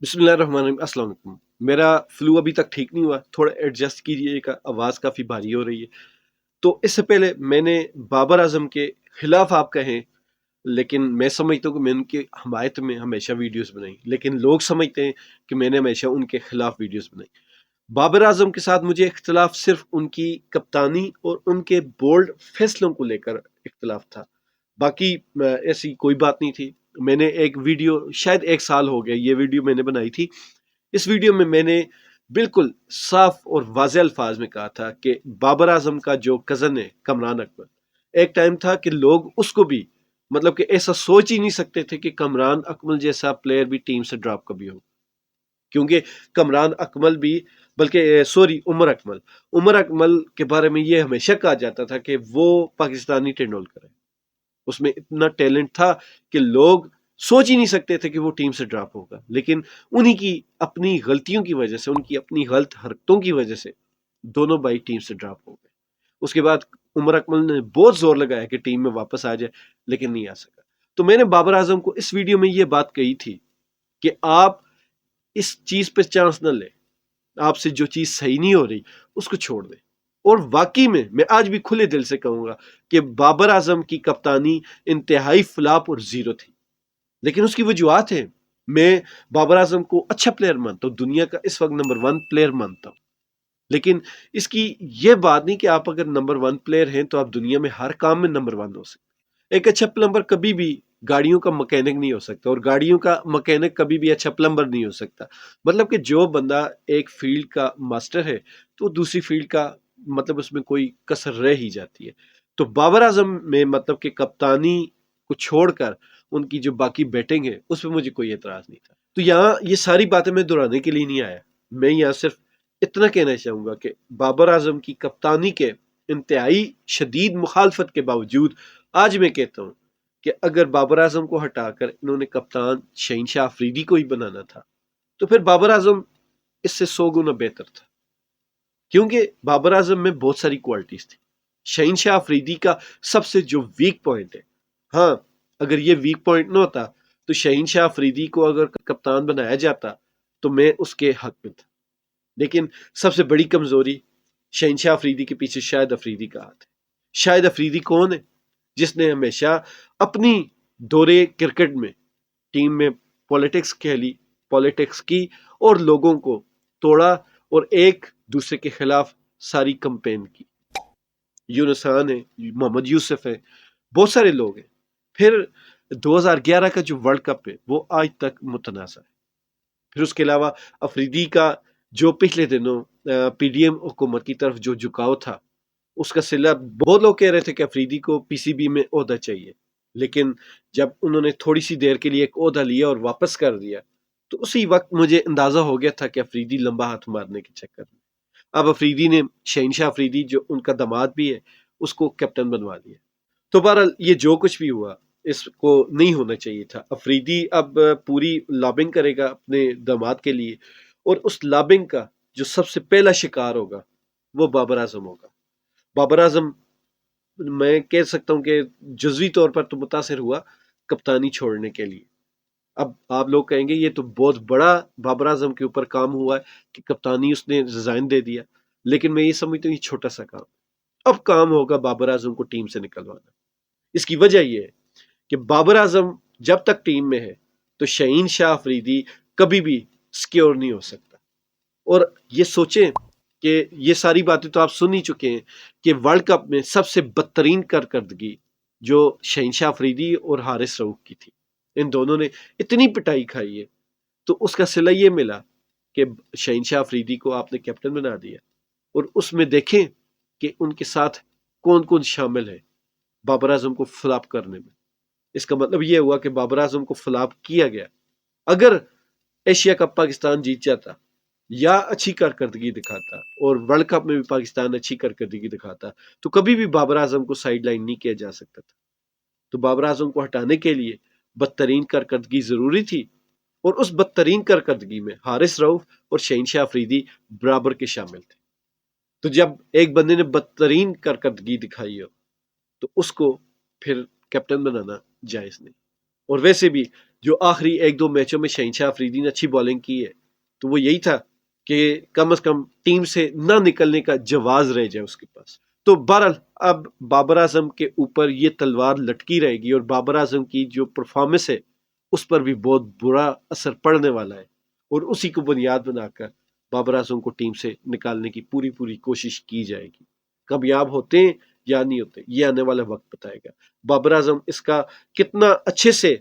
बिस्मिल्लाहिर्रहमानिर्रहीम। अस्सलाम वालेकुम। मेरा फ्लू अभी तक ठीक नहीं हुआ, थोड़ा एडजस्ट कीजिएगा, आवाज़ काफ़ी भारी हो रही है। तो इससे पहले मैंने बाबर आज़म के खिलाफ आप कहें, लेकिन मैं समझता हूँ कि मैंने उनकी हमायत में हमेशा वीडियोस बनाई, लेकिन लोग समझते हैं कि मैंने हमेशा उनके खिलाफ वीडियोस बनाई। बाबर आज़म के साथ मुझे इख्तिलाफ सिर्फ उनकी कप्तानी और उनके बोल्ड फैसलों को लेकर इख्तिलाफ था। बाकी ऐसी कोई बात नहीं थी। मैंने एक वीडियो, शायद 1 साल हो गया, ये वीडियो मैंने बनाई थी। इस वीडियो में मैंने बिल्कुल साफ और वाज़ेह अल्फाज में कहा था कि बाबर आजम का जो कज़न है कमरान अकमल, एक टाइम था कि लोग उसको भी मतलब कि ऐसा सोच ही नहीं सकते थे कि कमरान अकमल जैसा प्लेयर भी टीम से ड्रॉप कभी हो। क्योंकि कमरान अकमल भी, बल्कि सॉरी, उमर अकमल के बारे में ये हमेशा कहा जाता था कि वो पाकिस्तानी तेंदुलकर है। उसमें इतना टैलेंट था कि लोग सोच ही नहीं सकते थे कि वो टीम से ड्रॉप होगा, लेकिन उन्हीं की अपनी गलतियों की वजह से, उनकी अपनी गलत हरकतों की वजह से दोनों भाई टीम से ड्रॉप हो गए। उसके बाद उमर अकमल ने बहुत जोर लगाया कि टीम में वापस आ जाए, लेकिन नहीं आ सका। तो मैंने बाबर आजम को इस वीडियो में ये बात कही थी कि आप इस चीज पे चांस न ले, आपसे जो चीज सही नहीं हो रही उसको छोड़ दे। और वाकई में मैं आज भी खुले दिल से कहूंगा कि बाबर आजम की कप्तानी इंतहाई फ्लॉप और जीरो थी, लेकिन उसकी वजूहत है। मैं बाबर आजम को अच्छा प्लेयर मानता हूँ, दुनिया का इस वक्त नंबर 1 प्लेयर मानता हूँ, लेकिन इसकी यह बात नहीं कि आप अगर नंबर 1 प्लेयर हैं तो आप दुनिया में हर काम में नंबर 1 हो सकते। एक अच्छा प्लम्बर कभी भी गाड़ियों का मैकेनिक नहीं हो सकता, और गाड़ियों का मैकेनिक कभी भी अच्छा प्लम्बर नहीं हो सकता। मतलब कि जो बंदा एक फील्ड का मास्टर है तो दूसरी फील्ड का मतलब उसमें कोई कसर रह ही जाती है। तो बाबर आजम में मतलब कि कप्तानी को छोड़कर उनकी जो बाकी बैटिंग है उस पर मुझे कोई एतराज नहीं था। तो यहाँ ये सारी बातें मैं दोहराने के लिए नहीं आया। मैं यहाँ सिर्फ इतना कहना चाहूंगा कि बाबर आजम की कप्तानी के इंतहाई शदीद मुखालफत के बावजूद आज मैं कहता हूँ कि अगर बाबर आजम को हटाकर इन्होंने कप्तान शहीनशाह अफरीदी को ही बनाना था तो फिर बाबर आजम इससे 100 गुना बेहतर था, क्योंकि बाबर आजम में बहुत सारी क्वालिटीज थी। शहीनशाह अफरीदी का सबसे जो वीक पॉइंट है, हाँ, अगर ये वीक पॉइंट ना होता तो शहीनशाह अफरीदी को अगर कप्तान बनाया जाता तो मैं उसके हक में था। लेकिन सबसे बड़ी कमजोरी शहनशाह अफरीदी के पीछे शाहिद अफरीदी का हाथ है। शाहिद अफरीदी कौन है? जिसने हमेशा अपनी दौरे क्रिकेट में टीम में पॉलिटिक्स खेली, पॉलिटिक्स की और लोगों को तोड़ा और एक दूसरे के खिलाफ सारी कंपेन की। यूनुस खान है, मोहम्मद यूसुफ है, बहुत सारे लोग हैं। फिर 2011 का जो वर्ल्ड कप है वो आज तक मुतनाज़ा है। फिर उसके अलावा अफरीदी का जो पिछले दिनों पीडीएम हुकूमत की तरफ जो झुकाव था, उसका सिला बहुत लोग कह रहे थे कि अफरीदी को पीसीबी में ओहदा चाहिए, लेकिन जब उन्होंने थोड़ी सी देर के लिए एक ओहदा लिया और वापस कर दिया तो उसी वक्त मुझे अंदाजा हो गया था कि अफरीदी लंबा हाथ मारने के चक्कर में। अब अफरीदी ने शहनशाह अफरीदी जो उनका दामाद भी है उसको कैप्टन बनवा दिया। तो बहरहाल ये जो कुछ भी हुआ इसको नहीं होना चाहिए था। अफरीदी अब पूरी लॉबिंग करेगा अपने दामाद के लिए, और उस लॉबिंग का जो सबसे पहला शिकार होगा वो बाबर आजम होगा। बाबर आजम, मैं कह सकता हूं कि जुज़वी तौर पर तो मुतासिर हुआ कप्तानी छोड़ने के लिए। अब आप लोग कहेंगे ये तो बहुत बड़ा बाबर आजम के ऊपर काम हुआ है कि कप्तानी उसने रिजाइन दे दिया, लेकिन मैं ये समझता हूँ ये छोटा सा काम। अब काम होगा बाबर आजम को टीम से निकलवाना। इसकी वजह यह है कि बाबर आजम जब तक टीम में है तो शहीन शाह अफरीदी कभी भी सिक्योर नहीं हो सकता। और ये सोचें कि ये सारी बातें तो आप सुन ही चुके हैं कि वर्ल्ड कप में सबसे बदतरीन कारकर्दगी जो शहीनशाह अफरीदी और हारिस रऊफ की थी, इन दोनों ने इतनी पिटाई खाई है, तो उसका सिला ये मिला कि शहीनशाह अफरीदी को आपने कैप्टन बना दिया। और उसमें देखें कि उनके साथ कौन कौन शामिल है बाबर आजम को फ्लॉप करने में। इसका मतलब यह हुआ कि बाबर आजम को फ्लॉप किया गया। अगर एशिया कप पाकिस्तान जीत जाता या अच्छी कारकर्दगी दिखाता और वर्ल्ड कप में भी पाकिस्तान अच्छी कारकर्दगी दिखाता तो कभी भी बाबर आजम को साइड लाइन नहीं किया जा सकता था। तो बाबर आजम को हटाने के लिए बदतरीन कारकर्दगी जरूरी थी, और उस बदतरीन कारकर्दगी में हारिस रऊफ और शहीनशाह अफरीदी बराबर के शामिल थे। तो जब एक बंदे ने बदतरीन कारकर्दगी दिखाई हो तो उसको फिर कैप्टन बनाना जायज नहीं। और वैसे भी جو آخری ایک دو میچوں میں شہنشاہ آفریدی نے اچھی بالنگ کی ہے تو وہ یہی تھا کہ کم از کم ٹیم سے نہ نکلنے کا جواز رہ جائے اس کے پاس. تو بہرحال اب بابر اعظم کے اوپر یہ تلوار لٹکی رہے گی اور بابر اعظم کی جو پرفارمنس ہے اس پر بھی بہت برا اثر پڑنے والا ہے اور اسی کو بنیاد بنا کر بابر اعظم کو ٹیم سے نکالنے کی پوری کوشش کی جائے گی. کامیاب ہوتے ہیں یا نہیں ہوتے یہ آنے والا وقت بتائے گا. بابر اعظم اس کا کتنا اچھے سے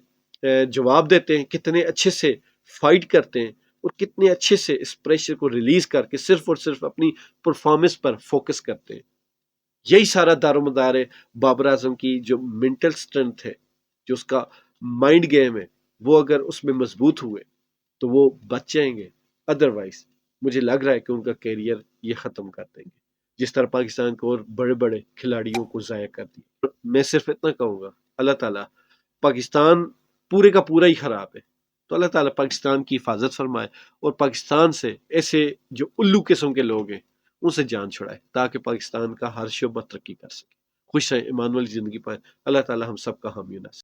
جواب دیتے ہیں، کتنے اچھے سے فائٹ کرتے ہیں اور کتنے اچھے سے اس پریشر کو ریلیز کر کے صرف اور صرف اپنی پرفارمنس پر فوکس کرتے ہیں. یہی سارا دار و مدار ہے بابر اعظم کی جو منٹل سٹرنتھ ہے، جو اس کا مائنڈ گیم ہے، وہ اگر اس میں مضبوط ہوئے تو وہ بچ جائیں گے. ادروائز مجھے لگ رہا ہے کہ ان کا کیریئر یہ ختم کر دیں گے جس طرح پاکستان کو اور بڑے بڑے کھلاڑیوں کو ضائع کر دیا. میں صرف اتنا کہوں گا اللہ تعالیٰ پاکستان پورے کا پورا ہی خراب ہے تو اللہ تعالیٰ پاکستان کی حفاظت فرمائے اور پاکستان سے ایسے جو الو قسم کے لوگ ہیں ان سے جان چھڑائے تاکہ پاکستان کا ہر شعبہ ترقی کر سکے. خوش رہیں، ایمان والی زندگی پائے. اللہ تعالیٰ ہم سب کا حامی و ناصر.